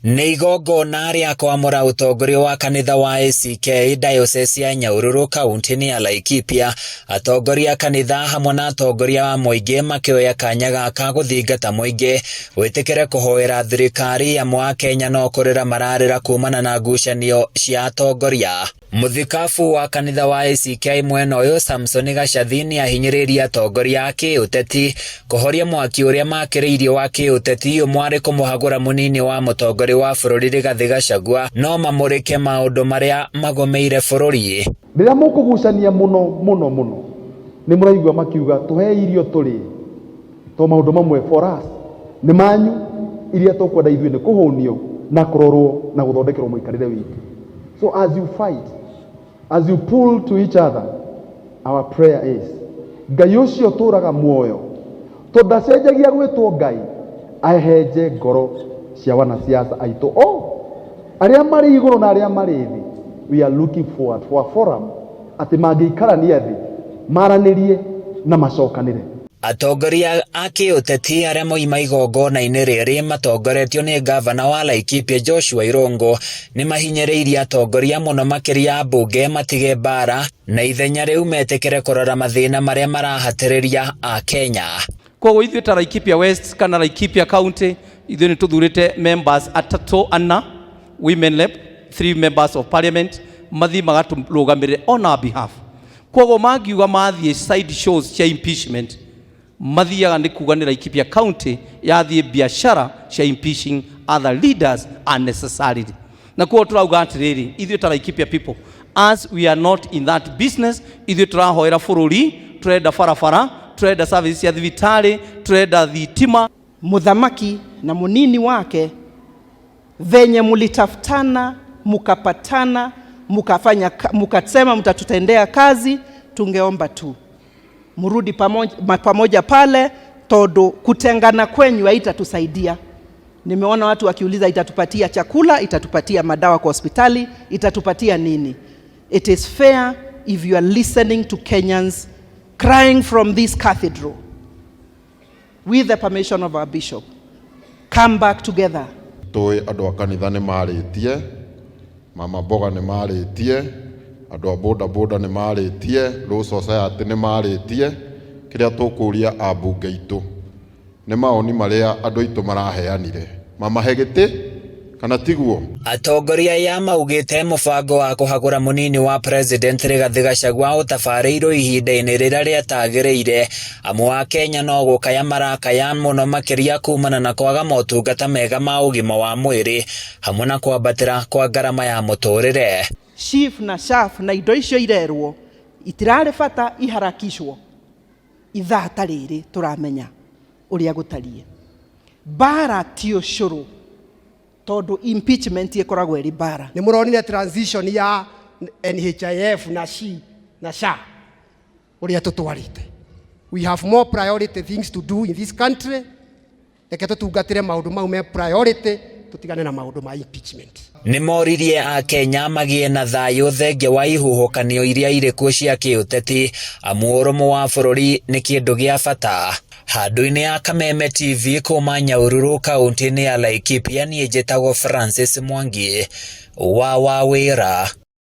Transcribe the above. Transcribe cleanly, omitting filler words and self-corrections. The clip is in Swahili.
Nĩ igongona rĩa kwamũra ũtongoria wa kanitha wa ACK Diocese ya Nyahururu kaunti-inĩ ya Laikipia. Atongoria kanitha hamwe na atongoria wa mũingĩ makĩoya kanya gaka gũthingata mũingĩ wĩtĩkĩre kũhoera thirikari amwe a Kenya no kũrĩra mararĩra kumana na ngucanio cia atongoria. Mũthikabu wa kanitha wa ACK mwena ũyũ Samson Gachathi nĩ ahinyĩrĩirie atongoria a kĩũteti kũhoria mwaki ũrĩa makĩrĩirio wa kĩũteti mwarĩ kũmũhagũra mũnini wa mũtongoria wa bũrũri Rigathi Gachagua no mamũrĩke maũndũ marĩa magomeire bũrũri. Rĩrĩa mũkũgucania mũno nĩ mũraigua makiuga tũhe irio tũrĩ to maũndũ mamwe for us nĩ manyu iria tũkwenda ithuĩ nĩ kũhũnio na kũrorwo na gũthondekerwo mũikarĩre witũ. So as you fight, as you pull to each other, our prayer is Ngai ũcio tũraga muoyo tũndacenjagia gwĩtwo Ngai ahenje ngoro cia wanasiasa aitũ arĩa marĩ igũrũ na arĩa marĩ thĩ. We are looking forward for a forum atĩ mangĩikarania thĩ maranĩrie na macokanĩre. Atongoria a kĩũteti arĩa moima igongona-inĩ rĩrĩ matongoretio nĩ gavana wa Laikipia Joshua Irungu nĩ mahinyĩrĩirie atongoria mũno makĩria mbunge matige mbara na ithenya rĩu metĩkĩre kũrora mathĩna marĩa marahatĩrĩria a Kenya. Koguo ithuĩ ta Laikipia West kana Laikipia County ithuĩ nĩ tũthurĩte members ana women rep 3 members of parliament mathi magatũrũgamĩrĩre on our behalf. Koguo mangiuga mathiĩ side shows cia impeachment mathiaga nĩ kuga nĩ Laikipia County yathiĩ biashara cia impeaching other leaders unnecessarily. Na koguo tũrauga atĩrĩrĩ ithuĩ ta Laikipia people, as we are not in that business, ithuĩ tũrahoera bũrũri, tũrenda barabara, tũrenda services cia thibitarĩ, tũrenda thitima. Muthamaki na munini wake venye mulitafutana mukapatana mukasema mtatutendea kazi, tungeomba tu murudi pamoja pale, todo kutengana kwenyu haitatusaidia. Nimeona watu wakiuliza itatupatia chakula, itatupatia madawa kwa hospitali, itatupatia nini? It is fair if you are listening to Kenyans crying from this cathedral with the permission of our bishop, come back together. Toi andũ a kanitha nĩ marĩtie, mama mboga nĩ marĩtie, andũ a boda nĩ marĩtie, Law Society nĩ marĩtie. Kĩrĩa tũkũria ambunge itũ nĩ maoni marĩa andũ aitũ maraheanire mamahe gĩtĩ kana tiguo. Atongoria ya maugĩte mũbango wa kũhagũra mũnini wa president Rigathi Gachagua ũtabarĩirwo ihinda-inĩ rĩrĩa rĩatagĩrĩire. Amwe a Kenya no gũkaya marakaya mũno makĩria kumana na kwaga motungata mega ma ũgima wa mwĩrĩ hamwe na kwambatĩra kwa ngarama ya mũtũrĩre. Chief na SHAF na indo icio irerwo itirarĩ bata iharakishwo ithata rĩrĩ tũramenya ũrĩa gũtariĩ. Bara ti ũcũrũ tondũ impeachment ĩkoragwo ĩrĩ bara. Nĩ mũronire transition ya NHIF na SHA ũrĩa tũtwarĩte. We have more priority things to do in this country. Reke tũtungatĩre maũndũ mau me priority, tutigane na maũndũ ma impeachment. Nĩ moririe a Kenya magĩe na thayũ thengia wa ihuhũkanio iria irĩ kuo cia kĩũteti amu ũrũmwe wa bũrũri nĩ kĩndũ gĩa bata. Handũ-inĩ ya Kameme TV kuma Nyahururu kaunti-inĩ ya Laikipia niĩ njĩtagwo Francis Mwangi wa wĩra.